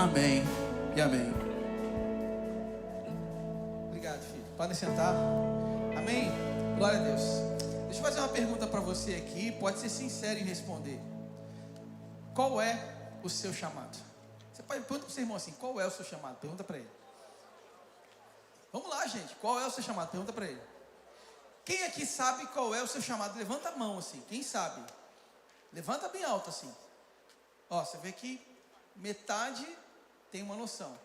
Amém e amém. Obrigado, filho. Podem sentar. Amém? Glória a Deus. Deixa eu fazer uma pergunta para você aqui. Pode ser sincero em responder. Qual é o seu chamado? Você pode perguntar para o seu irmão assim: qual é o seu chamado? Pergunta para ele. Vamos lá, gente. Qual é o seu chamado? Pergunta para ele. Quem aqui sabe qual é o seu chamado? Levanta a mão assim. Quem sabe? Levanta bem alto assim. Ó, você vê que metade tem uma noção.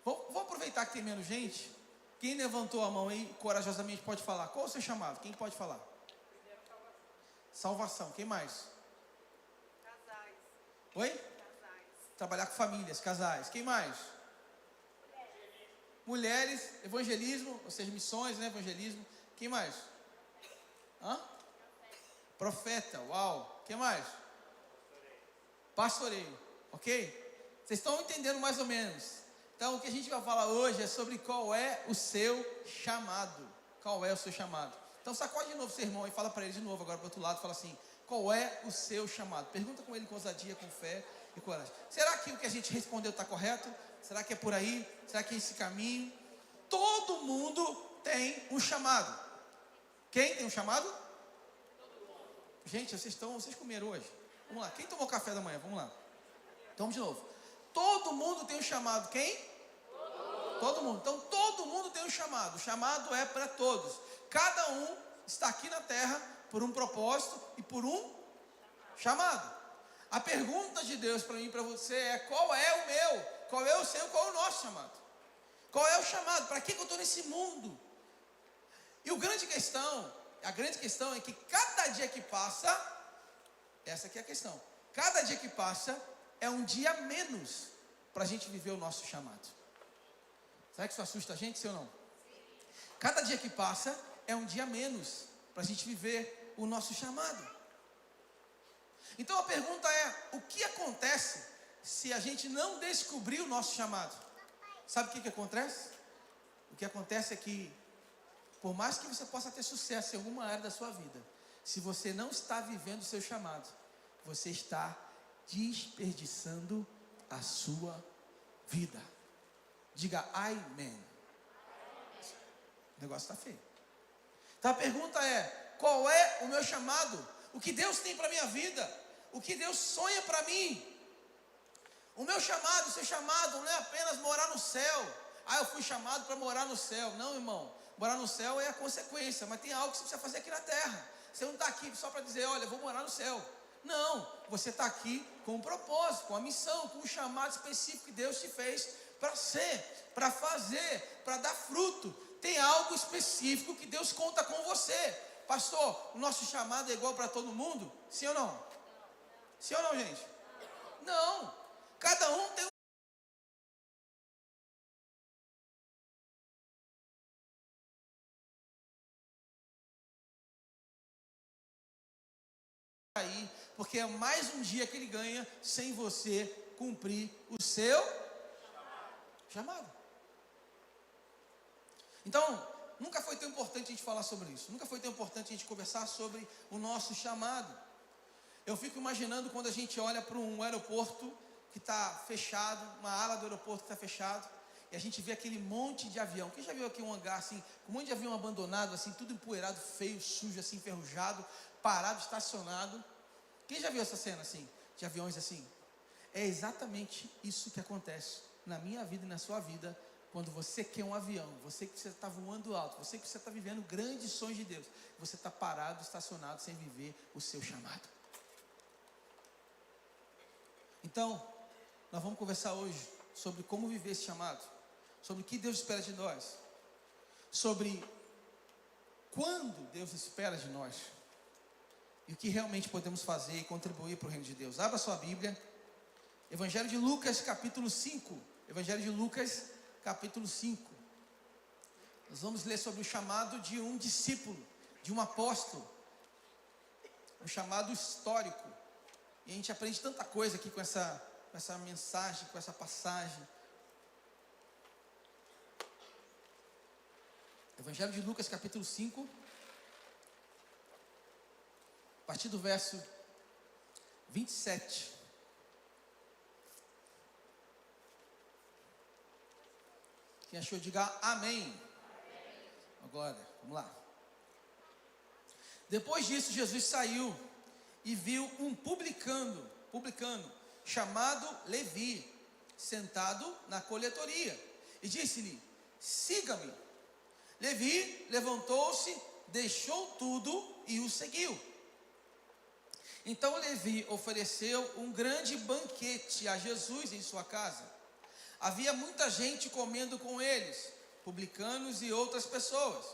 Vou aproveitar que tem menos gente. Quem levantou a mão aí corajosamente pode falar. Qual é o seu chamado? Quem pode falar? Salvação. Quem mais? Casais. Oi? Casais. Trabalhar com famílias, casais. Quem mais? Mulheres. Evangelismo, ou seja, missões, né? Evangelismo. Quem mais? Hã? Profeta. Uau. Quem mais? Pastoreio. Ok? Vocês estão entendendo mais ou menos. Então, o que a gente vai falar hoje é sobre qual é o seu chamado. Qual é o seu chamado? Então, sacode de novo seu irmão e fala para ele de novo, agora para o outro lado, fala assim: qual é o seu chamado? Pergunta com ele com ousadia, com fé e coragem. Será que o que a gente respondeu está correto? Será que é por aí? Será que é esse caminho? Todo mundo tem um chamado. Quem tem um chamado? Gente, vocês comeram hoje? Vamos lá, quem tomou café da manhã? Vamos lá. Então, de novo. Todo mundo tem um chamado. Quem? Todo mundo. Então, todo mundo tem um chamado. O chamado é para todos. Cada um está aqui na terra por um propósito e por um chamado. A pergunta de Deus para mim e para você é: qual é o meu? Qual é o seu? Qual é o nosso chamado? Qual é o chamado? Para que eu estou nesse mundo? E a grande questão é que cada dia que passa, essa aqui é a questão. Cada dia que passa é um dia menos para a gente viver o nosso chamado. Será que isso assusta a gente, sim ou não? Cada dia que passa é um dia menos para a gente viver o nosso chamado. Então a pergunta é: o que acontece se a gente não descobrir o nosso chamado? Sabe o que acontece? O que acontece é que, por mais que você possa ter sucesso em alguma área da sua vida, se você não está vivendo o seu chamado, você está desperdiçando a sua vida. Diga amém. O negócio está feio. Então a pergunta é: qual é o meu chamado? O que Deus tem para a minha vida? O que Deus sonha para mim? O meu chamado, o seu chamado não é apenas morar no céu. Ah, eu fui chamado para morar no céu. Não, irmão. Morar no céu é a consequência, mas tem algo que você precisa fazer aqui na terra. Você não está aqui só para dizer: olha, eu vou morar no céu. Não, você está aqui com um propósito, com uma missão, com um chamado específico que Deus te fez para ser, para fazer, para dar fruto. Tem algo específico que Deus conta com você. Pastor, o nosso chamado é igual para todo mundo? Sim ou não? Sim ou não, gente? Não. Cada um tem aí, porque é mais um dia que ele ganha sem você cumprir o seu chamado. Então, nunca foi tão importante a gente falar sobre isso. Nunca foi tão importante a gente conversar sobre o nosso chamado. Eu fico imaginando quando a gente olha para um aeroporto que está fechado, uma ala do aeroporto que está fechado, e a gente vê aquele monte de avião. Quem já viu aqui um hangar assim, com um monte de avião abandonado, assim, tudo empoeirado, feio, sujo, assim, enferrujado, parado, estacionado? Quem já viu essa cena assim, de aviões assim? É exatamente isso que acontece na minha vida e na sua vida, quando você quer um avião, você que está voando alto, você que está vivendo grandes sonhos de Deus, você está parado, estacionado, sem viver o seu chamado. Então, nós vamos conversar hoje sobre como viver esse chamado, sobre o que Deus espera de nós, sobre quando Deus espera de nós e o que realmente podemos fazer e contribuir para o reino de Deus. Abra sua Bíblia, Evangelho de Lucas, capítulo 5. Evangelho de Lucas, capítulo 5. Nós vamos ler sobre o chamado de um discípulo, de um apóstolo, um chamado histórico. E a gente aprende tanta coisa aqui com essa mensagem, com essa passagem. Evangelho de Lucas, capítulo 5, a partir do verso 27. Quem achou, diga amém. Agora, vamos lá. Depois disso, Jesus saiu e viu um publicano chamado Levi, sentado na coletoria, e disse-lhe: siga-me. Levi levantou-se, deixou tudo e o seguiu. Então Levi ofereceu um grande banquete a Jesus em sua casa. Havia muita gente comendo com eles, publicanos e outras pessoas.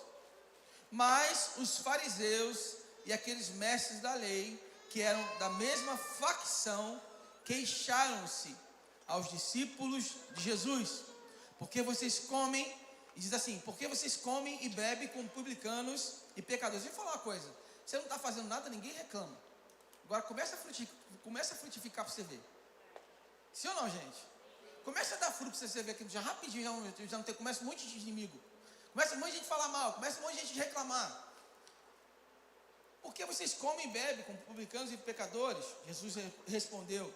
Mas os fariseus e aqueles mestres da lei, que eram da mesma facção, queixaram-se aos discípulos de Jesus. Porque vocês comem, e diz assim, porque vocês comem e bebem com publicanos e pecadores. Deixa eu falar uma coisa, você não está fazendo nada, ninguém reclama. Agora começa a frutificar para você ver. Sim ou não, gente? Começa a dar fruto para você ver aqui, já rapidinho, já não tem, começa um monte de inimigo. Começa um monte de gente falar mal, começa um monte de gente reclamar. Porque vocês comem e bebem com publicanos e pecadores? Jesus respondeu: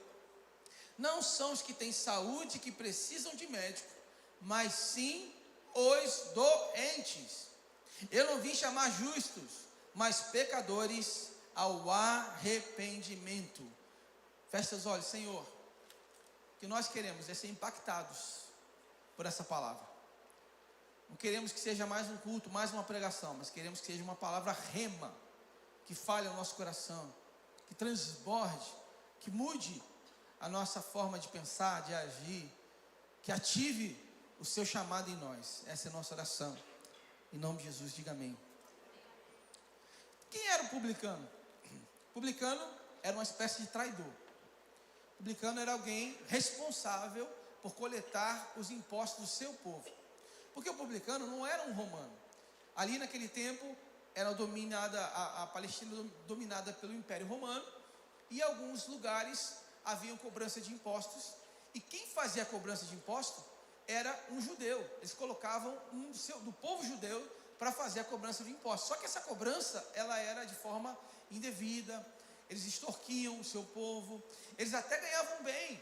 não são os que têm saúde que precisam de médico, mas sim os doentes. Eu não vim chamar justos, mas pecadores ao arrependimento. Feche seus olhos. Senhor, o que nós queremos é ser impactados por essa palavra. Não queremos que seja mais um culto, mais uma pregação, mas queremos que seja uma palavra rema, que fale ao nosso coração, que transborde, que mude a nossa forma de pensar, de agir, que ative o seu chamado em nós. Essa é a nossa oração. Em nome de Jesus, diga amém. Quem era o publicano? O publicano era uma espécie de traidor. O publicano era alguém responsável por coletar os impostos do seu povo. Porque o publicano não era um romano. Ali naquele tempo era dominada, a Palestina dominada pelo Império Romano, e em alguns lugares haviam cobrança de impostos, e quem fazia a cobrança de impostos era um judeu. Eles colocavam do povo judeu para fazer a cobrança de impostos. Só que essa cobrança, ela era de forma indevida, eles extorquiam o seu povo, eles até ganhavam bem,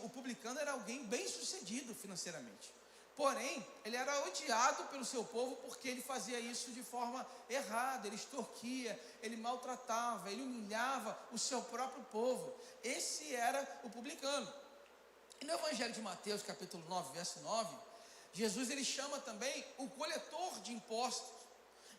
o publicano era alguém bem sucedido financeiramente. Porém, ele era odiado pelo seu povo porque ele fazia isso de forma errada, ele extorquia, ele maltratava, ele humilhava o seu próprio povo. Esse era o publicano. E no Evangelho de Mateus, capítulo 9, verso 9, Jesus ele chama também o coletor de impostos.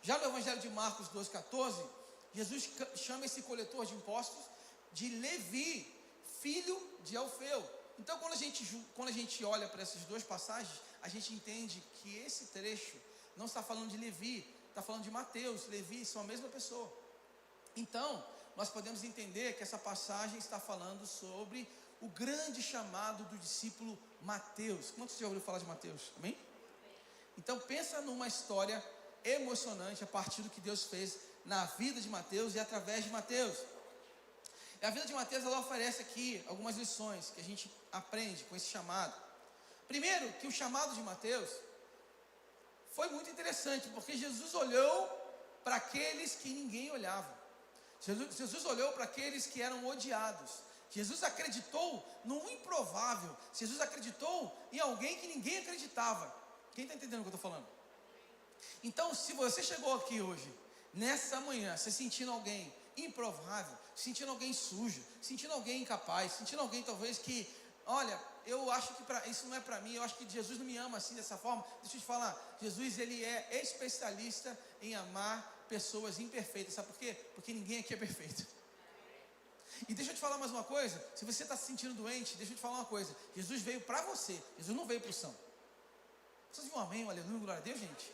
Já no Evangelho de Marcos 2,14, Jesus chama esse coletor de impostos de Levi, filho de Alfeu. Então, quando a gente olha para essas duas passagens, a gente entende que esse trecho não está falando de Levi, está falando de Mateus. Levi são a mesma pessoa. Então, nós podemos entender que essa passagem está falando sobre o grande chamado do discípulo Mateus. Quantos já ouviram falar de Mateus? Amém? Então, pensa numa história emocionante a partir do que Deus fez na vida de Mateus e através de Mateus. E a vida de Mateus, ela oferece aqui algumas lições que a gente aprende com esse chamado. Primeiro, que o chamado de Mateus foi muito interessante, porque Jesus olhou para aqueles que ninguém olhava. Jesus olhou para aqueles que eram odiados. Jesus acreditou no improvável. Jesus acreditou em alguém que ninguém acreditava. Quem está entendendo o que eu estou falando? Então, se você chegou aqui hoje, nessa manhã, se sentindo alguém improvável, sentindo alguém sujo, sentindo alguém incapaz, sentindo alguém talvez que, olha, eu acho que isso não é para mim, eu acho que Jesus não me ama assim dessa forma. Deixa eu te falar, Jesus ele é especialista em amar pessoas imperfeitas. Sabe por quê? Porque ninguém aqui é perfeito. E deixa eu te falar mais uma coisa, se você está se sentindo doente, deixa eu te falar uma coisa, Jesus veio para você, Jesus não veio para o são. Vocês viram um amém, um aleluia, glória a Deus, gente?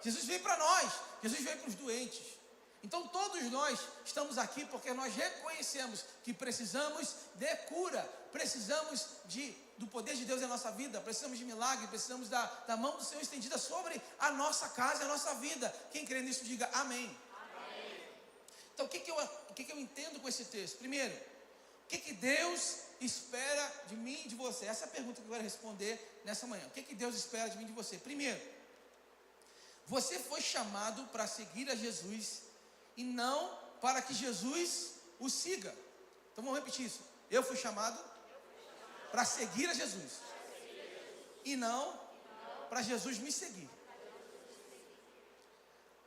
Jesus veio para nós, Jesus veio para os doentes. Então todos nós estamos aqui porque nós reconhecemos que precisamos de cura, precisamos do poder de Deus em nossa vida, precisamos de milagre, precisamos da mão do Senhor estendida sobre a nossa casa e a nossa vida. Quem crê nisso diga amém. Amém. Então o que eu entendo com esse texto? Primeiro, o que Deus espera de mim e de você? Essa é a pergunta que eu quero responder nessa manhã. O que Deus espera de mim e de você? Primeiro, você foi chamado para seguir a Jesus e não para que Jesus o siga. Então vamos repetir isso. Eu fui chamado para seguir a Jesus e não para Jesus me seguir.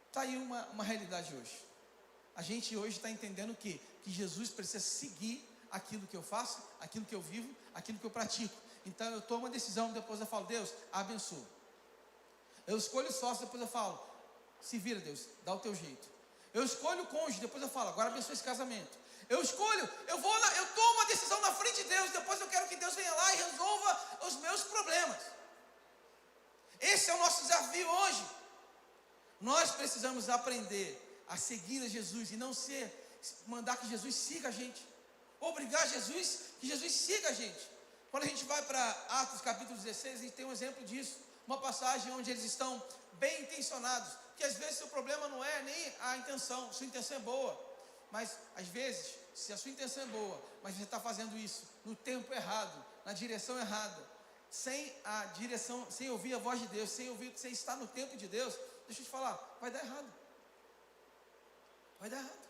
Está aí uma realidade hoje. A gente hoje está entendendo que Jesus precisa seguir aquilo que eu faço, aquilo que eu vivo, aquilo que eu pratico. Então eu tomo uma decisão, depois eu falo, Deus, abençoa. Eu escolho sócio, depois eu falo, se vira, Deus, dá o teu jeito. Eu escolho o cônjuge, depois eu falo, agora abençoa esse casamento. Eu tomo uma decisão na frente de Deus, depois eu quero que Deus venha lá e resolva os meus problemas. Esse é o nosso desafio hoje. Nós precisamos aprender a seguir a Jesus e não mandar que Jesus siga a gente. Obrigar Jesus, que Jesus siga a gente. Quando a gente vai para Atos capítulo 16, a gente tem um exemplo disso. Uma passagem onde eles estão bem intencionados. Que às vezes o problema não é nem a intenção, sua intenção é boa. Mas às vezes, se a sua intenção é boa, mas você está fazendo isso no tempo errado, na direção errada, sem ouvir a voz de Deus, sem estar no tempo de Deus, deixa eu te falar, vai dar errado. Vai dar errado.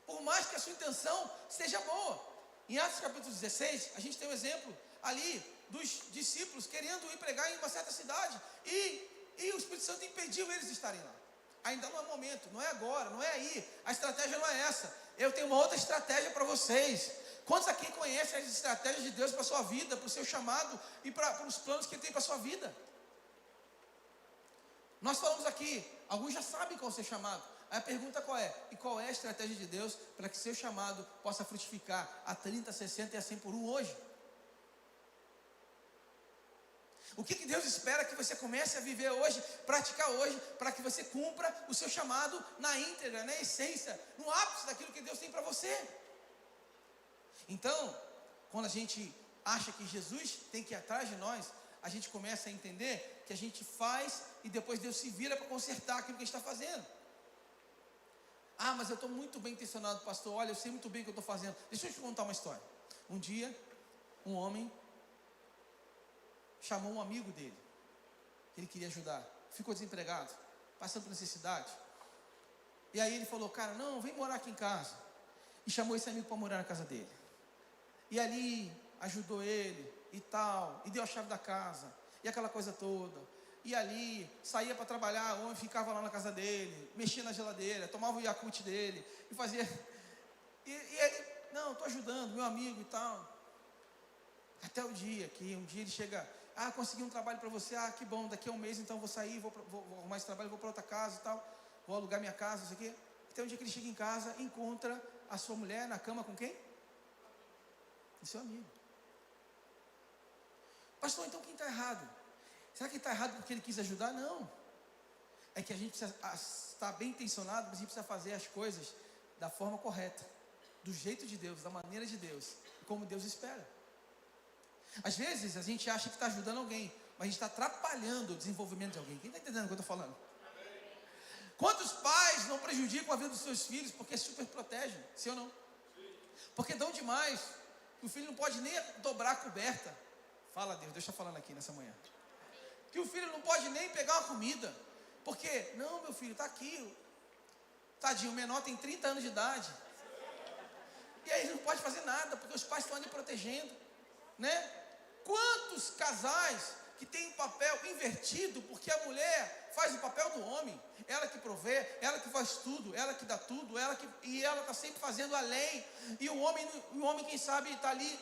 Por mais que a sua intenção seja boa. Em Atos capítulo 16, a gente tem um exemplo ali dos discípulos querendo ir pregar em uma certa cidade. E o Espírito Santo impediu eles de estarem lá. Ainda não é momento, não é agora, não é aí. A estratégia não é essa. Eu tenho uma outra estratégia para vocês. Quantos aqui conhecem as estratégias de Deus para a sua vida, para o seu chamado e para os planos que Ele tem para a sua vida? Nós falamos aqui, alguns já sabem qual é o seu chamado. Aí a pergunta qual é? E qual é a estratégia de Deus para que seu chamado possa frutificar a 30, 60 e a 100 por 1 hoje? O que Deus espera que você comece a viver hoje, praticar hoje, para que você cumpra o seu chamado na íntegra, na essência, no ápice daquilo que Deus tem para você? Então, quando a gente acha que Jesus tem que ir atrás de nós, a gente começa a entender que a gente faz e depois Deus se vira para consertar aquilo que a gente está fazendo. Ah, mas eu estou muito bem intencionado, pastor, olha, eu sei muito bem o que eu estou fazendo. Deixa eu te contar uma história. Um dia, um homem chamou um amigo dele, que ele queria ajudar, ficou desempregado, passando por necessidade. E aí ele falou, cara, não, vem morar aqui em casa. E chamou esse amigo para morar na casa dele. E ali ajudou ele e tal, e deu a chave da casa, e aquela coisa toda. E ali, saía para trabalhar, o homem ficava lá na casa dele, mexia na geladeira, tomava o Yakult dele, e fazia... E ele, não, estou ajudando, meu amigo e tal. Até o dia que, um dia ele chega, consegui um trabalho para você, que bom, daqui a um mês então vou sair, vou arrumar esse trabalho, vou para outra casa e tal, vou alugar minha casa, isso aqui. Até um dia que ele chega em casa, encontra a sua mulher na cama com quem? Com seu amigo. Pastor, então quem está errado? Será que está errado porque ele quis ajudar? Não. É que a gente precisa estar bem intencionado, mas a gente precisa fazer as coisas da forma correta, do jeito de Deus, da maneira de Deus, como Deus espera. Às vezes a gente acha que está ajudando alguém, mas a gente está atrapalhando o desenvolvimento de alguém. Quem está entendendo o que eu estou falando? Quantos pais não prejudicam a vida dos seus filhos porque super protegem? Sim ou não? Porque dão demais, que o filho não pode nem dobrar a coberta. Fala Deus, deixa eu falando aqui nessa manhã. Que o filho não pode nem pegar uma comida. Porque, não, meu filho, está aqui. Tadinho, o menor tem 30 anos de idade. E aí ele não pode fazer nada, porque os pais estão ali protegendo. Né? Quantos casais que têm um papel invertido, porque a mulher faz o papel do homem. Ela que provê, ela que faz tudo, ela que dá tudo, e ela está sempre fazendo além. E o homem, quem sabe, está ali,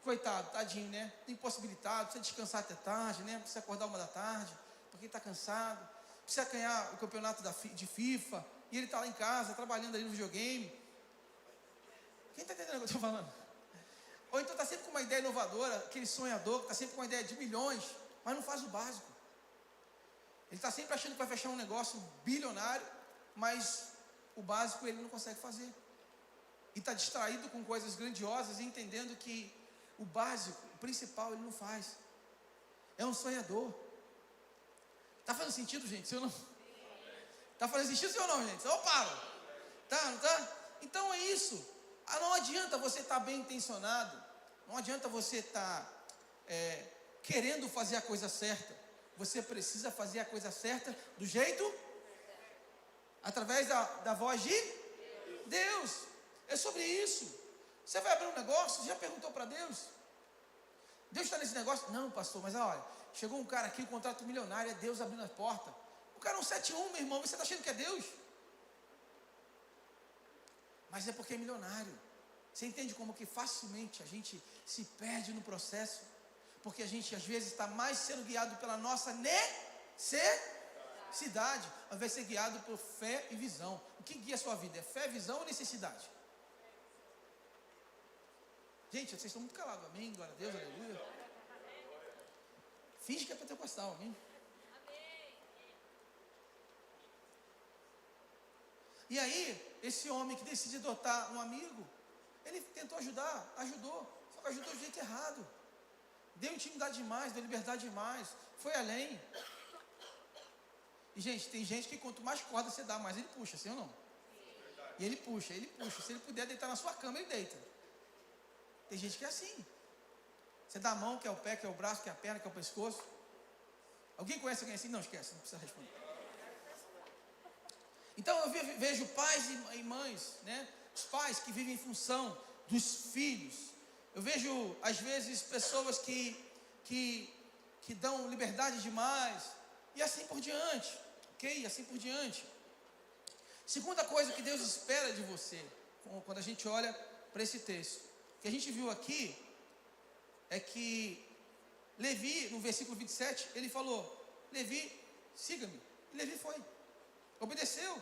coitado, tadinho, né? Impossibilitado, precisa descansar até tarde, né? Precisa acordar 1 da tarde, porque está cansado. Precisa ganhar o campeonato de FIFA, e ele está lá em casa, trabalhando ali no videogame. Quem está entendendo o que eu estou falando? Ou então está sempre com uma ideia inovadora, aquele sonhador, que está sempre com uma ideia de milhões, mas não faz o básico. Ele está sempre achando que vai fechar um negócio bilionário, mas o básico ele não consegue fazer. E está distraído com coisas grandiosas e entendendo que o básico, o principal, ele não faz. É um sonhador. Está fazendo sentido, gente? Sim ou não? Está fazendo sentido, sim ou não, gente? Ou paro? Tá, não tá? Então é isso. Não adianta você estar bem intencionado. Não adianta você estar querendo fazer a coisa certa. Você precisa fazer a coisa certa do jeito, através da voz de Deus. É sobre isso. Você vai abrir um negócio, já perguntou para Deus? Deus está nesse negócio? Não, pastor, mas olha, chegou um cara aqui, um contrato milionário, é Deus abrindo a porta. O cara é um 71, meu irmão, você está achando que é Deus? Mas é porque é milionário. Você entende como que facilmente a gente se perde no processo? Porque a gente às vezes está mais sendo guiado pela nossa necessidade, ao invés de ser guiado por fé e visão. O que guia a sua vida? É fé, visão ou necessidade? Gente, vocês estão muito calados, amém? Glória a Deus, aleluia. Finge que é pentecostal, amém? E aí, esse homem que decide adotar um amigo, ele tentou ajudar, ajudou, só que ajudou do jeito errado. Deu intimidade demais, deu liberdade demais, foi além. E gente, tem gente que quanto mais corda você dá, mais ele puxa, sim ou não? E ele puxa. Se ele puder deitar na sua cama, ele deita. Tem gente que é assim. Você dá a mão, que é o pé, que é o braço, que é a perna, que é o pescoço. Alguém conhece alguém assim? Não, esquece, não precisa responder. Então eu vejo pais e mães, né? Os pais que vivem em função dos filhos. Eu vejo, às vezes, pessoas que dão liberdade demais. E assim por diante. Ok? Assim por diante. Segunda coisa que Deus espera de você, quando a gente olha para esse texto. O que a gente viu aqui é que Levi, no versículo 27, ele falou: Levi, siga-me. E Levi foi. Obedeceu.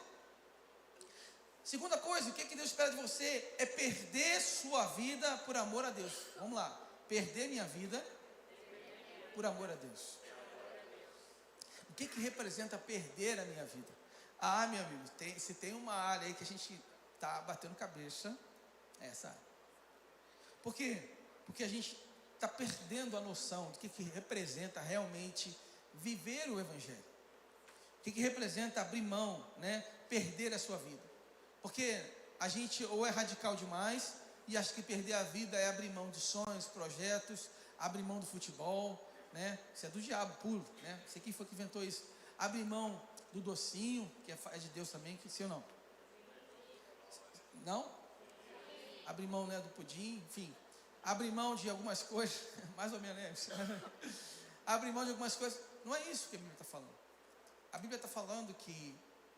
Segunda coisa, o que Deus espera de você é perder sua vida por amor a Deus. Vamos lá. Perder minha vida por amor a Deus. O que representa perder a minha vida? Ah, meu amigo, se tem uma área aí que a gente está batendo cabeça, é essa área. Por quê? Porque a gente está perdendo a noção do que representa realmente viver o Evangelho. O que representa abrir mão, né? Perder a sua vida. Porque a gente ou é radical demais e acha que perder a vida é abrir mão de sonhos, projetos, abrir mão do futebol, né? Isso é do diabo puro, né? Não sei quem foi que inventou isso. Abrir mão do docinho, que é de Deus também, que sim ou não? Não? Abrir mão, né, do pudim, enfim. Abrir mão de algumas coisas, mais ou menos, né? Abrir mão de algumas coisas. Não é isso que a Bíblia está falando. A Bíblia está falando que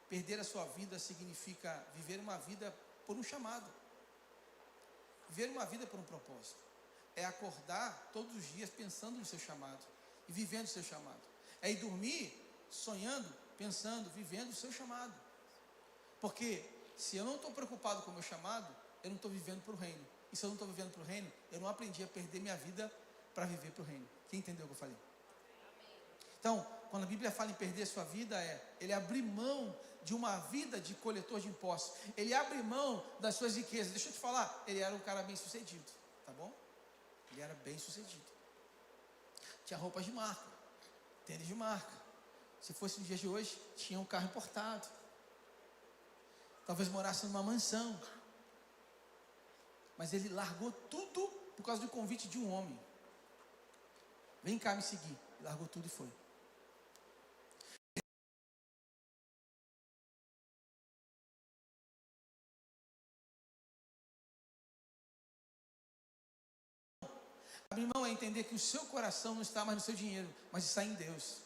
perder a sua vida significa viver uma vida por um chamado. Viver uma vida por um propósito. É acordar todos os dias pensando no seu chamado e vivendo o seu chamado. É ir dormir sonhando, pensando, vivendo o seu chamado. Porque se eu não estou preocupado com o meu chamado, eu não estou vivendo para o reino. E se eu não estou vivendo para o reino, eu não aprendi a perder minha vida para viver para o reino. Quem entendeu o que eu falei? Então, quando a Bíblia fala em perder sua vida, ele abrir mão de uma vida de coletor de impostos. Ele abre mão das suas riquezas. Deixa eu te falar, ele era um cara bem sucedido, tá bom? Ele era bem sucedido. Tinha roupas de marca, tênis de marca. Se fosse nos dias de hoje, tinha um carro importado. Talvez morasse numa mansão. Mas ele largou tudo por causa do convite de um homem. Vem cá me seguir. Largou tudo e foi. Abrir mão é entender que o seu coração não está mais no seu dinheiro, mas está em Deus.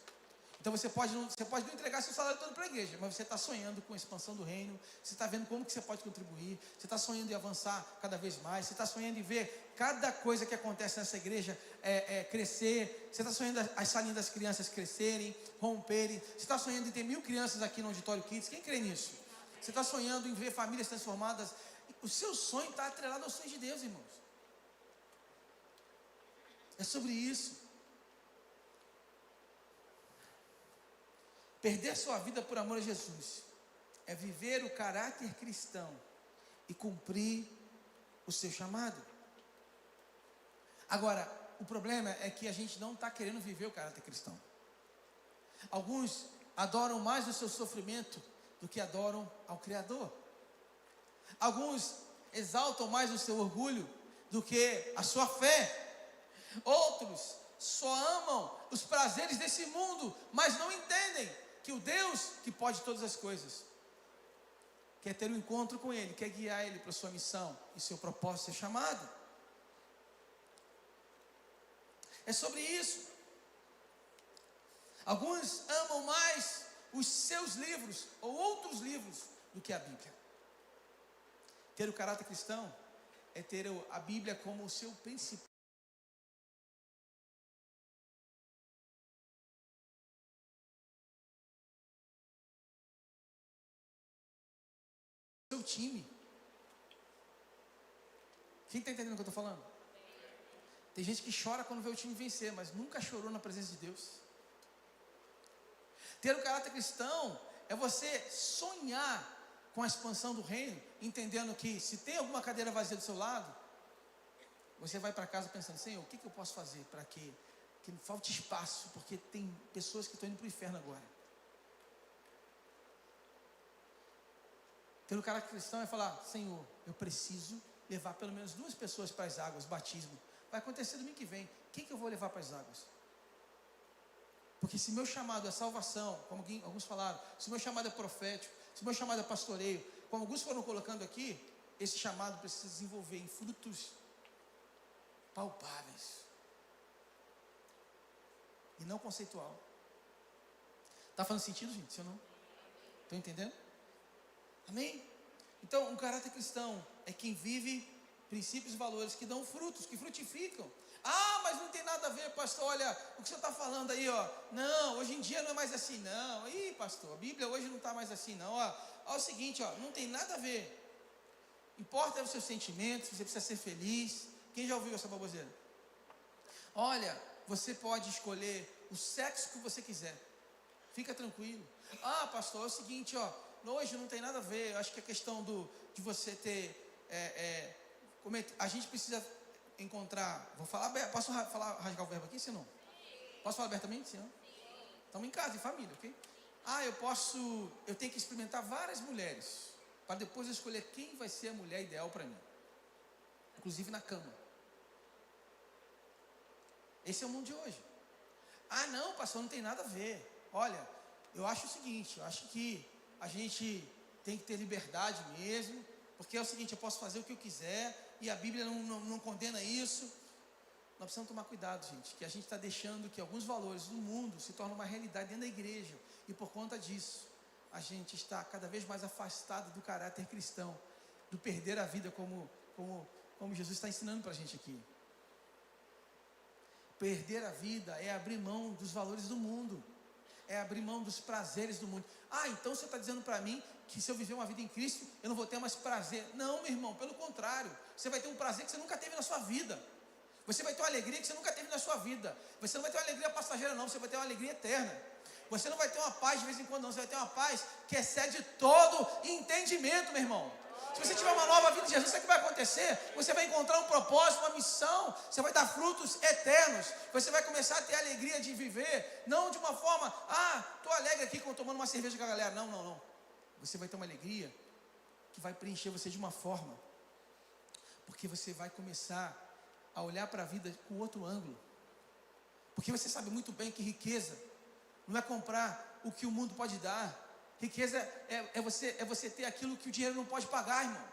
Então você pode não entregar seu salário todo para a igreja, mas você está sonhando com a expansão do reino, você está vendo como que você pode contribuir, você está sonhando em avançar cada vez mais, você está sonhando em ver cada coisa que acontece nessa igreja crescer, você está sonhando as salinhas das crianças crescerem, romperem, você está sonhando em ter 1000 crianças aqui no Auditório Kids, quem crê nisso? Você está sonhando em ver famílias transformadas, o seu sonho está atrelado ao sonho de Deus, irmãos. É sobre isso. Perder sua vida por amor a Jesus é viver o caráter cristão e cumprir o seu chamado. Agora, o problema é que a gente não está querendo viver o caráter cristão. Alguns adoram mais o seu sofrimento do que adoram ao Criador. Alguns exaltam mais o seu orgulho do que a sua fé. Outros só amam os prazeres desse mundo, mas não entendem que o Deus que pode todas as coisas quer ter um encontro com Ele, quer guiar Ele para a sua missão e seu propósito, seu chamado. É sobre isso. Alguns amam mais os seus livros ou outros livros do que a Bíblia. Ter o caráter cristão é ter a Bíblia como o seu principal. Seu time. Quem está entendendo o que eu estou falando? Tem gente que chora quando vê o time vencer, mas nunca chorou na presença de Deus. Ter o caráter cristão é você sonhar com a expansão do reino, entendendo que se tem alguma cadeira vazia do seu lado, você vai para casa pensando, Senhor, o que eu posso fazer para que não falte espaço, porque tem pessoas que estão indo para o inferno agora. Ter o caráter cristão é falar, Senhor, eu preciso levar pelo menos 2 pessoas para as águas, batismo. Vai acontecer domingo que vem. Quem que eu vou levar para as águas? Porque se meu chamado é salvação, como alguns falaram, se meu chamado é profético, se meu chamado é pastoreio, como alguns foram colocando aqui, esse chamado precisa desenvolver em frutos palpáveis e não conceitual. Está fazendo sentido, gente? Sim ou não? Estão entendendo? Amém? Então, um caráter cristão é quem vive princípios e valores que dão frutos, que frutificam. Ah, mas não tem nada a ver, pastor, olha, o que o senhor está falando aí, ó. Não, hoje em dia não é mais assim, não. Ih, pastor, a Bíblia hoje não está mais assim, não. Ó, é o seguinte, ó, não tem nada a ver. Importa os seus sentimentos, você precisa ser feliz. Quem já ouviu essa baboseira? Olha, você pode escolher o sexo que você quiser. Fica tranquilo. Ah, pastor, é o seguinte, ó, hoje não tem nada a ver. Eu acho que a questão de você ter... a gente precisa encontrar... Vou falar... Posso rasgar o verbo aqui, se não? Posso falar abertamente, se não? Estamos em casa, em família, ok? Ah, eu tenho que experimentar várias mulheres, para depois eu escolher quem vai ser a mulher ideal para mim. Inclusive na cama. Esse é o mundo de hoje. Ah, não, pastor, não tem nada a ver. Olha, eu acho o seguinte, eu acho que a gente tem que ter liberdade mesmo, porque é o seguinte, eu posso fazer o que eu quiser, e a Bíblia não condena isso. Nós precisamos tomar cuidado, gente, que a gente está deixando que alguns valores do mundo se tornem uma realidade dentro da igreja, e por conta disso, a gente está cada vez mais afastado do caráter cristão, do perder a vida como Jesus está ensinando para a gente aqui. Perder a vida é abrir mão dos valores do mundo, é abrir mão dos prazeres do mundo. Ah, então você está dizendo para mim que se eu viver uma vida em Cristo, eu não vou ter mais prazer. Não, meu irmão, pelo contrário, você vai ter um prazer que você nunca teve na sua vida. Você vai ter uma alegria que você nunca teve na sua vida. Você não vai ter uma alegria passageira não, você vai ter uma alegria eterna. Você não vai ter uma paz de vez em quando não, você vai ter uma paz que excede todo entendimento, meu irmão. Se você tiver uma nova vida de Jesus, sabe o que vai acontecer? Você vai encontrar um propósito, uma missão, você vai dar frutos eternos, você vai começar a ter a alegria de viver, não de uma forma, estou alegre aqui tomando uma cerveja com a galera, não. Você vai ter uma alegria que vai preencher você de uma forma, porque você vai começar a olhar para a vida com outro ângulo, porque você sabe muito bem que riqueza não é comprar o que o mundo pode dar. Riqueza é você ter aquilo que o dinheiro não pode pagar, irmão.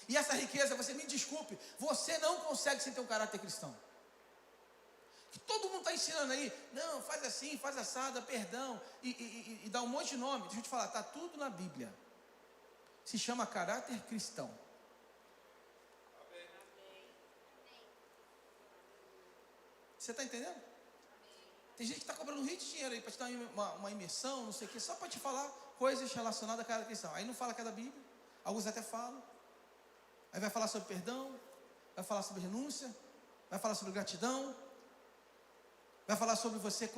E essa riqueza, você me desculpe, você não consegue sem ter um caráter cristão. Que todo mundo está ensinando aí, não, faz assim, faz assada, perdão, e dá um monte de nome. Deixa eu te falar, está tudo na Bíblia. Se chama caráter cristão. Você está entendendo? Tem gente que está cobrando um rio de dinheiro aí para te dar uma imersão, não sei o que, só para te falar coisas relacionadas à caráter cristão. Aí não fala que é da Bíblia, alguns até falam. Aí vai falar sobre perdão, vai falar sobre renúncia, vai falar sobre gratidão, vai falar sobre você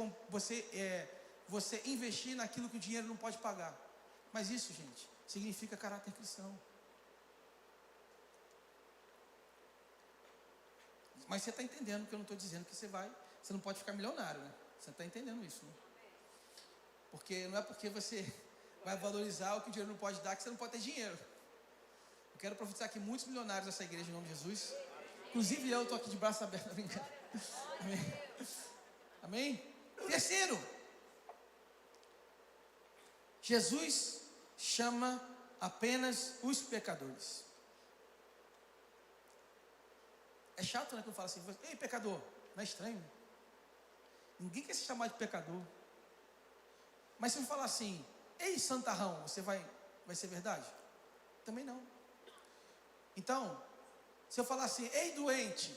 investir naquilo que o dinheiro não pode pagar. Mas isso, gente, significa caráter cristão. Mas você está entendendo que eu não estou dizendo que você não pode ficar milionário, né? Você está entendendo isso, né? Porque não é porque você vai valorizar o que o dinheiro não pode dar que você não pode ter dinheiro. Eu quero profetizar aqui muitos milionários dessa igreja em nome de Jesus. Inclusive eu estou aqui de braço aberto. Amém? Amém? Terceiro, Jesus chama apenas os pecadores. É chato, né, que eu falo assim, ei, pecador, não é estranho? Ninguém quer se chamar de pecador. Mas se eu falar assim, ei, santarrão, vai ser verdade? Também não. Então, se eu falar assim, ei, doente,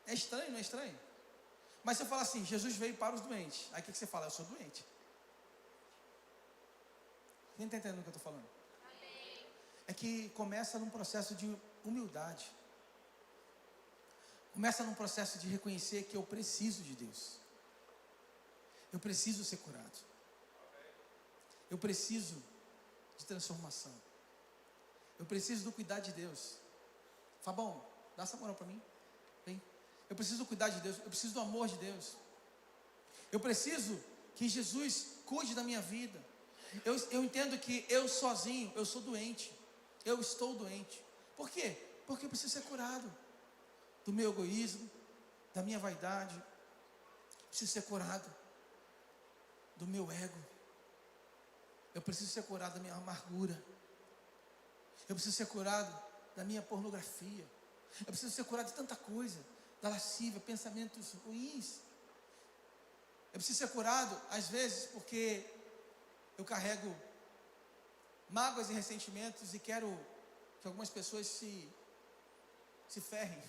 é estranho, não é estranho? Mas se eu falar assim, Jesus veio para os doentes, aí o que você fala? Eu sou doente. Quem está entendendo o que eu estou falando? Amém. É que começa num processo de humildade. Começa num processo de reconhecer que eu preciso de Deus. Eu preciso ser curado. Eu preciso de transformação. Eu preciso do cuidado de Deus. Fabão, dá essa moral para mim. Vem. Eu preciso do cuidado de Deus. Eu preciso do amor de Deus. Eu preciso que Jesus cuide da minha vida. Eu entendo que eu sozinho, eu sou doente. Eu estou doente. Por quê? Porque eu preciso ser curado do meu egoísmo, da minha vaidade. Preciso ser curado do meu ego. Eu preciso ser curado da minha amargura. Eu preciso ser curado da minha pornografia. Eu preciso ser curado de tanta coisa, da lascívia, pensamentos ruins. Eu preciso ser curado, às vezes, porque eu carrego mágoas e ressentimentos e quero que algumas pessoas se ferrem.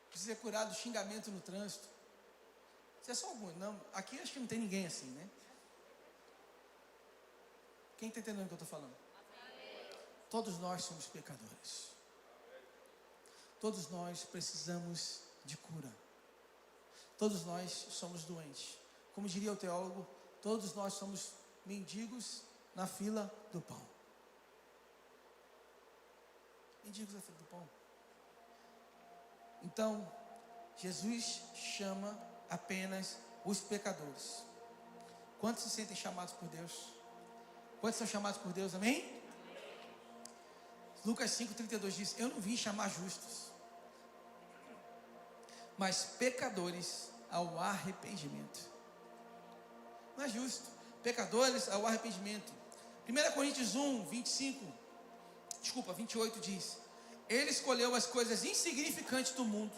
Preciso ser curado do xingamento no trânsito. Isso é só algum, não. Aqui acho que não tem ninguém assim, né? Quem está entendendo o que eu estou falando? Amém. Todos nós somos pecadores. Todos nós precisamos de cura. Todos nós somos doentes. Como diria o teólogo, todos nós somos mendigos na fila do pão. Mendigos na fila do pão. Então, Jesus chama apenas os pecadores. Quantos se sentem chamados por Deus? Quantos são chamados por Deus, amém? Lucas 5,32 diz, eu não vim chamar justos, mas pecadores ao arrependimento. Não é justo, pecadores ao arrependimento. 1 Coríntios 28 diz, ele escolheu as coisas insignificantes do mundo,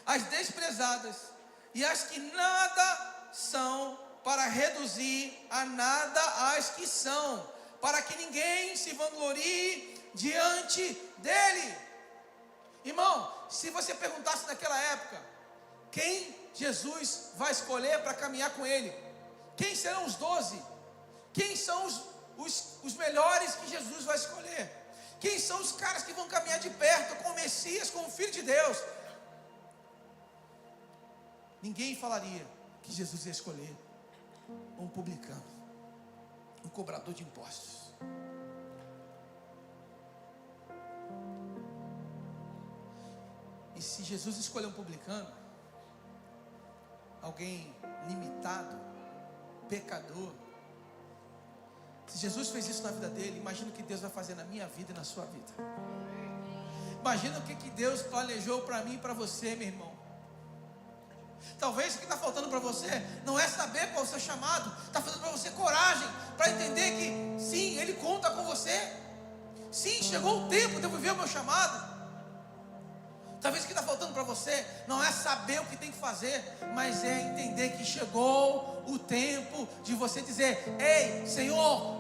as desprezadas e as que nada são, para reduzir a nada as que são, para que ninguém se vanglorie diante dele. Irmão, se você perguntasse naquela época, quem Jesus vai escolher para caminhar com ele? Quem serão os 12? Quem são os melhores que Jesus vai escolher? Quem são os caras que vão caminhar de perto com o Messias, com o Filho de Deus? Ninguém falaria que Jesus ia escolher um publicano, um cobrador de impostos. E se Jesus escolher um publicano, alguém limitado, pecador, se Jesus fez isso na vida dele, imagina o que Deus vai fazer na minha vida e na sua vida. Imagina o que Deus planejou para mim e para você, meu irmão. Talvez o que está faltando para você não é saber qual é o seu chamado, está faltando para você coragem, para entender que sim, Ele conta com você. Sim, chegou o tempo de eu viver o meu chamado. Talvez o que está faltando para você não é saber o que tem que fazer, mas é entender que chegou o tempo de você dizer, ei, Senhor,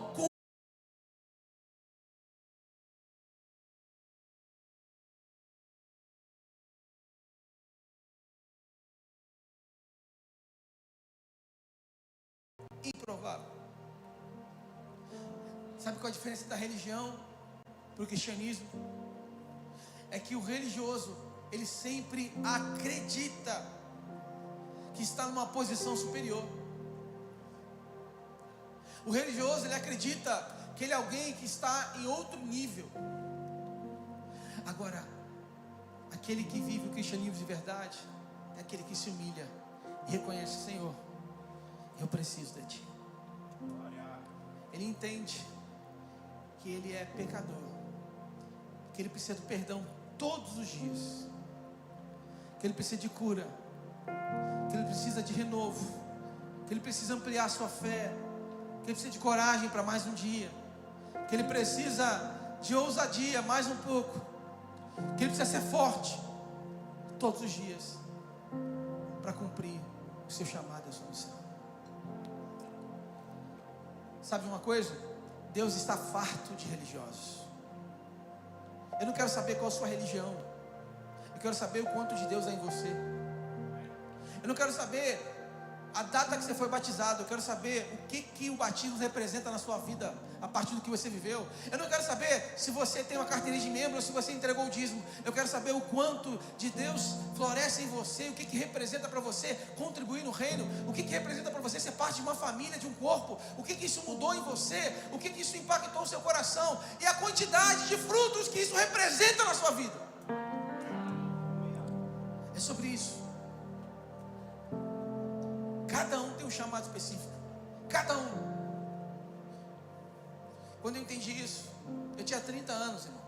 improvável. Sabe qual a diferença da religião para o cristianismo? É que o religioso, ele sempre acredita que está numa posição superior. O religioso, ele acredita que ele é alguém que está em outro nível. Agora, aquele que vive o cristianismo de verdade é aquele que se humilha e reconhece, Senhor, eu preciso de Ti. Ele entende que ele é pecador, que ele precisa do perdão todos os dias, que ele precisa de cura, que ele precisa de renovo, que ele precisa ampliar a sua fé, que ele precisa de coragem para mais um dia, que ele precisa de ousadia, mais um pouco. Que ele precisa ser forte todos os dias para cumprir o seu chamado e a sua missão. Sabe uma coisa? Deus está farto de religiosos. Eu não quero saber qual a sua religião. Eu quero saber o quanto de Deus há em você. Eu não quero saber a data que você foi batizado. Eu quero saber o que o batismo representa na sua vida, a partir do que você viveu. Eu não quero saber se você tem uma carteirinha de membro ou se você entregou o dízimo. Eu quero saber o quanto de Deus floresce em você, o que representa para você contribuir no reino, o que representa para você ser parte de uma família, de um corpo, o que isso mudou em você, o que isso impactou o seu coração e a quantidade de frutos que isso representa na sua vida. É sobre isso. Cada um tem um chamado específico. Cada um. Quando eu entendi isso, eu tinha 30 anos, irmãos.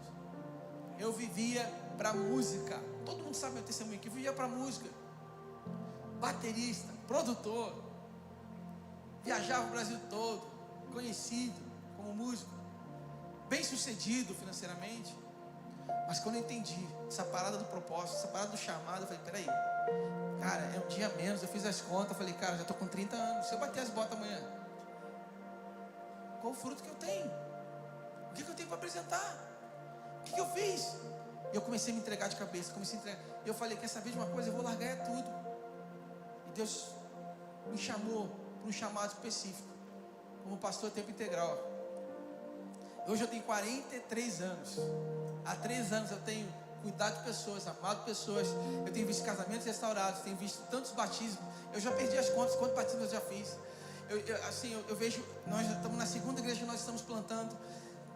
Eu vivia para música. Todo mundo sabe meu testemunho aqui. Eu vivia para música. Baterista, produtor. Viajava o Brasil todo. Conhecido como músico. Bem sucedido financeiramente. Mas quando eu entendi essa parada do propósito, essa parada do chamado, eu falei, peraí. Cara, é um dia menos, eu fiz as contas, eu falei, cara, já estou com 30 anos, se eu bater as botas amanhã, qual o fruto que eu tenho? O que eu tenho para apresentar? O que eu fiz? E eu comecei a me entregar de cabeça, e eu falei, quer saber de uma coisa? Eu vou largar tudo. E Deus me chamou para um chamado específico, como pastor tempo integral. Hoje eu tenho 43 anos, há 3 anos eu tenho cuidado de pessoas, amado pessoas. Eu tenho visto casamentos restaurados, tenho visto tantos batismos. Eu já perdi as contas, quantos batismos eu já fiz. Eu vejo, nós estamos na segunda igreja que nós estamos plantando.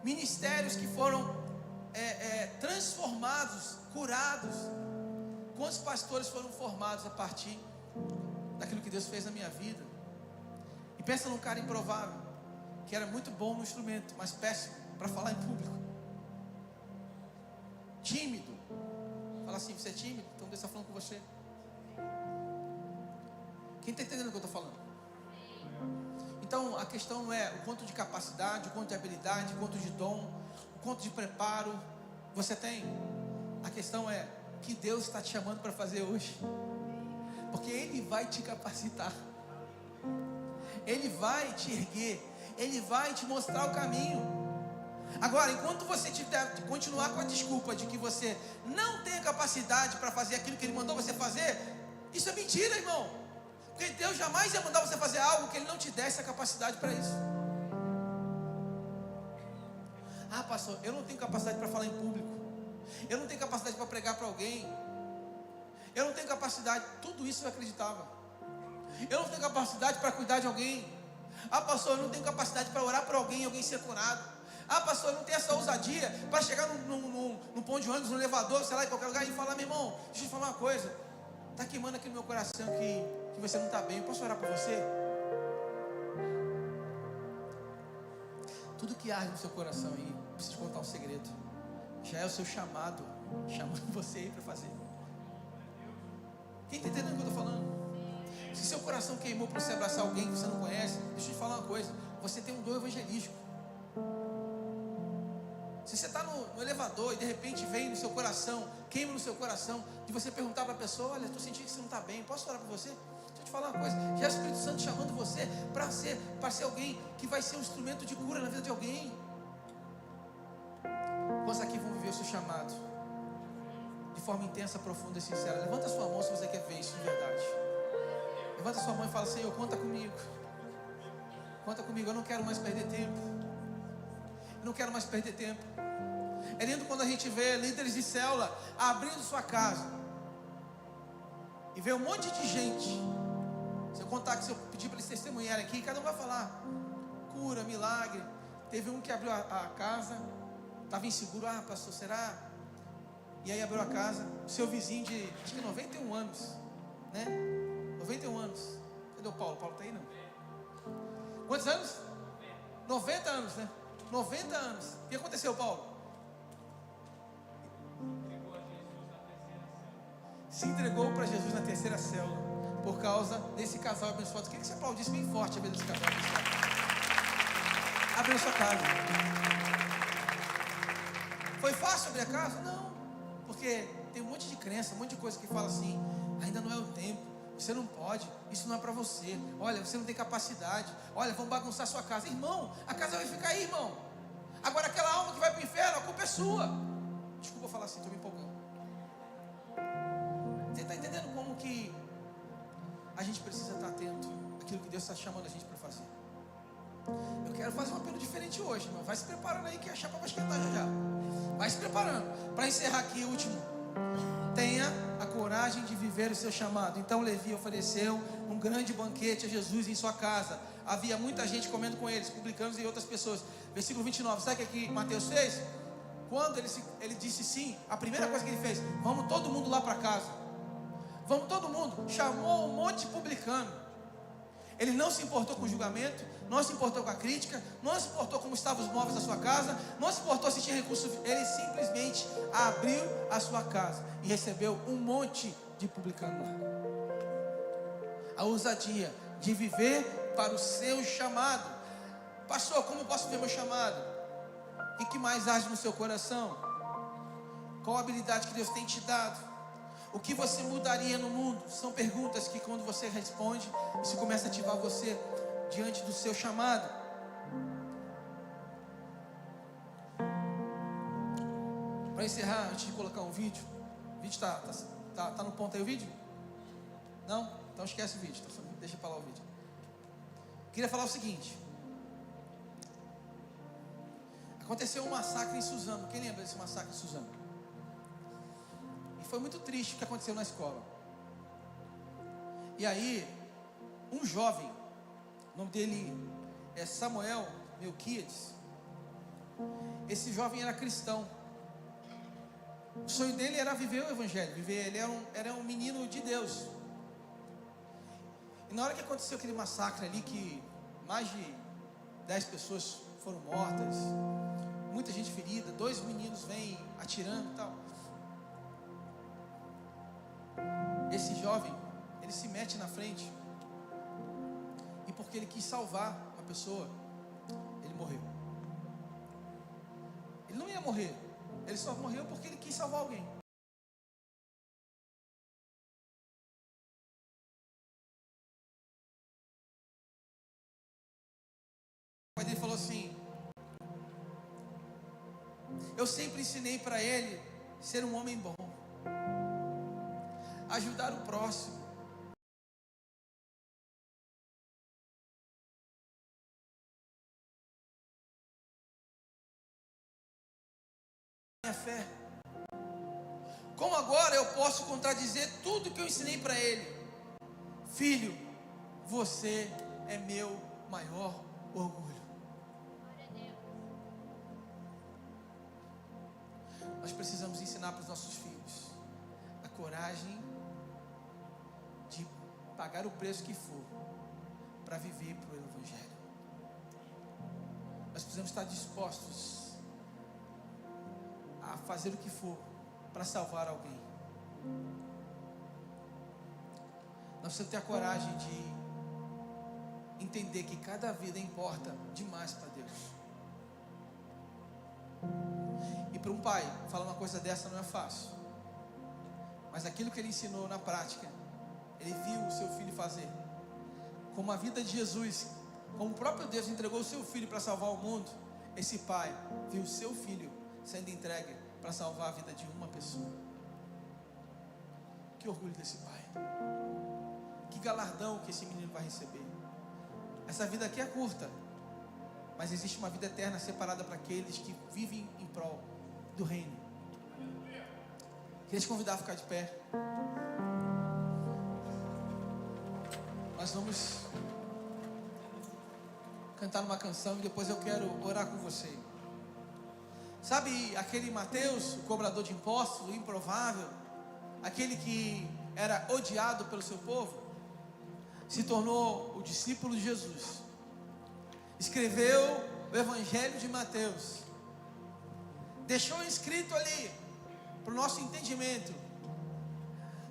Ministérios que foram transformados, curados. Quantos pastores foram formados a partir daquilo que Deus fez na minha vida? E pensa num cara improvável, que era muito bom no instrumento, mas péssimo para falar em público. Tímido. Fala assim, você é tímido? Então Deus está falando com você. Quem está entendendo o que eu estou falando? Então a questão não é o quanto de capacidade, o quanto de habilidade, o quanto de dom, o quanto de preparo você tem. A questão é o que Deus está te chamando para fazer hoje. Porque Ele vai te capacitar. Ele vai te erguer. Ele vai te mostrar o caminho. Agora, enquanto você continuar com a desculpa de que você não tem a capacidade para fazer aquilo que Ele mandou você fazer, isso é mentira, irmão. Porque Deus jamais ia mandar você fazer algo que Ele não te desse a capacidade para isso. Ah, pastor, eu não tenho capacidade para falar em público. Eu não tenho capacidade para pregar para alguém. Eu não tenho capacidade. Tudo isso eu acreditava. Eu não tenho capacidade para cuidar de alguém. Ah, pastor, eu não tenho capacidade para orar por alguém e alguém ser curado. Ah, pastor, eu não tenho essa ousadia para chegar no ponto de ônibus, no elevador, sei lá, em qualquer lugar e falar, meu irmão, deixa eu te falar uma coisa. Está queimando aqui no meu coração que você não está bem. Eu posso orar por você? Tudo que arde no seu coração aí, preciso contar um segredo. Já é o seu chamado, chamando você aí para fazer. Quem está entendendo o que eu estou falando? Se seu coração queimou para você abraçar alguém que você não conhece, deixa eu te falar uma coisa. Você tem um dom evangelístico. Se você está no elevador e de repente vem no seu coração, queima no seu coração, de você perguntar para a pessoa, olha, estou sentindo que você não está bem, posso orar por você? Deixa eu te falar uma coisa, já é o Espírito Santo chamando você para ser alguém que vai ser um instrumento de cura na vida de alguém. Quantos aqui vão viver o seu chamado de forma intensa, profunda e sincera? Levanta a sua mão se você quer ver isso de verdade. Levanta a sua mão e fala, Senhor, conta comigo. Conta comigo, eu não quero mais perder tempo. Eu não quero mais perder tempo. É lindo quando a gente vê líderes de célula abrindo sua casa e vê um monte de gente. Se eu contar que se eu pedir para eles testemunharem aqui, cada um vai falar cura, milagre. Teve um que abriu a casa, estava inseguro, pastor, será? E aí abriu a casa, o seu vizinho de acho que 91 anos, né? 91 anos. Cadê o Paulo? O Paulo está aí, não? Quantos anos? 90 anos, né? 90 anos. O que aconteceu, Paulo? Se entregou para Jesus na terceira célula por causa desse casal abençoado. Queria que você aplaudisse bem forte a vez desse casal abençoado. Abriu sua casa. Foi fácil abrir a casa? Não. Porque tem um monte de crença, um monte de coisa que fala assim: ainda não é o tempo, você não pode, isso não é para você, olha, você não tem capacidade, olha, vão bagunçar sua casa. Irmão, a casa vai ficar aí, irmão. Agora aquela alma que vai para o inferno, a culpa é sua. Desculpa falar assim, estou me empolgando. Você está entendendo como que a gente precisa estar atento àquilo que Deus está chamando a gente para fazer? Eu quero fazer um apelo diferente hoje, irmão. Vai se preparando aí que a chapa vai esquentar já. Vai se preparando. Para encerrar aqui, o último. Tenha a coragem de viver o seu chamado. Então Levi ofereceu um grande banquete a Jesus em sua casa. Havia muita gente comendo com eles, publicanos e outras pessoas. Versículo 29, sabe o que Mateus fez? Quando ele disse sim, a primeira coisa que ele fez: vamos todo mundo lá para casa. Vamos todo mundo. Chamou um monte de publicano. Ele não se importou com o julgamento, não se importou com a crítica, não se importou como estavam os móveis da sua casa, não se importou se tinha recurso. Ele simplesmente abriu a sua casa e recebeu um monte de publicano lá. A ousadia de viver para o seu chamado. Pastor, como eu posso ver meu chamado? O que mais age no seu coração? Qual a habilidade que Deus tem te dado? O que você mudaria no mundo? São perguntas que quando você responde, isso começa a ativar você diante do seu chamado. Para encerrar, antes de colocar um vídeo. O vídeo tá no ponto aí o vídeo? Não? Então esquece o vídeo, deixa para lá o vídeo. Queria falar o seguinte. Aconteceu um massacre em Suzano. Quem lembra desse massacre em Suzano? Foi muito triste o que aconteceu na escola. E aí, um jovem, o nome dele é Samuel Melquiades. Esse jovem era cristão. O sonho dele era viver o evangelho, ele era um menino de Deus. E na hora que aconteceu aquele massacre ali, que mais de 10 pessoas foram mortas, muita gente ferida, 2 meninos vêm atirando e tal. Esse jovem, ele se mete na frente, e porque ele quis salvar uma pessoa, ele morreu. Ele não ia morrer, ele só morreu porque ele quis salvar alguém. O pai dele falou assim: eu sempre ensinei para ele ser um homem bom, ajudar o próximo. Minha fé. Como agora eu posso contradizer tudo que eu ensinei para ele? Filho, você é meu maior orgulho. Nós precisamos ensinar para os nossos filhos a coragem de pagar o preço que for para viver para o evangelho. Nós precisamos estar dispostos a fazer o que for para salvar alguém. Nós precisamos ter a coragem de entender que cada vida importa demais para Deus. E para um pai falar uma coisa dessa não é fácil, mas aquilo que ele ensinou na prática, ele viu o seu filho fazer. Como a vida de Jesus, como o próprio Deus entregou o seu filho para salvar o mundo, esse pai viu o seu filho sendo entregue para salvar a vida de uma pessoa. Que orgulho desse pai. Que galardão que esse menino vai receber. Essa vida aqui é curta, mas existe uma vida eterna separada para aqueles que vivem em prol do reino. Queria te convidar a ficar de pé. Nós vamos cantar uma canção e depois eu quero orar com você. Sabe aquele Mateus, o cobrador de impostos, o improvável, aquele que era odiado pelo seu povo, se tornou o discípulo de Jesus, escreveu o Evangelho de Mateus, deixou escrito ali, para o nosso entendimento,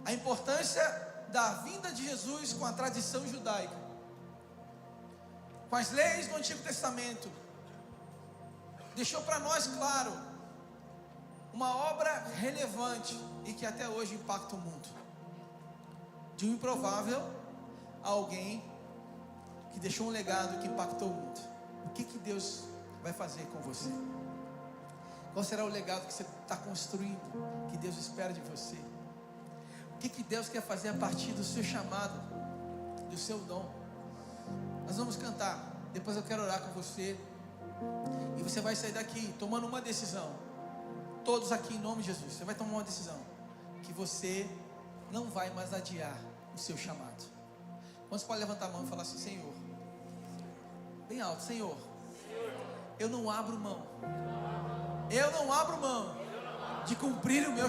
a importância da vinda de Jesus com a tradição judaica, com as leis do Antigo Testamento. Deixou para nós claro uma obra relevante e que até hoje impacta o mundo. De um improvável a alguém que deixou um legado que impactou o mundo. O que Deus vai fazer com você? Qual será o legado que você está construindo, que Deus espera de você? O que Deus quer fazer a partir do seu chamado, do seu dom? Nós vamos cantar, depois eu quero orar com você, e você vai sair daqui tomando uma decisão. Todos aqui em nome de Jesus, você vai tomar uma decisão, que você não vai mais adiar o seu chamado. Quantos podem levantar a mão e falar assim: Senhor, bem alto, Senhor, eu não abro mão de cumprir o meu chamado.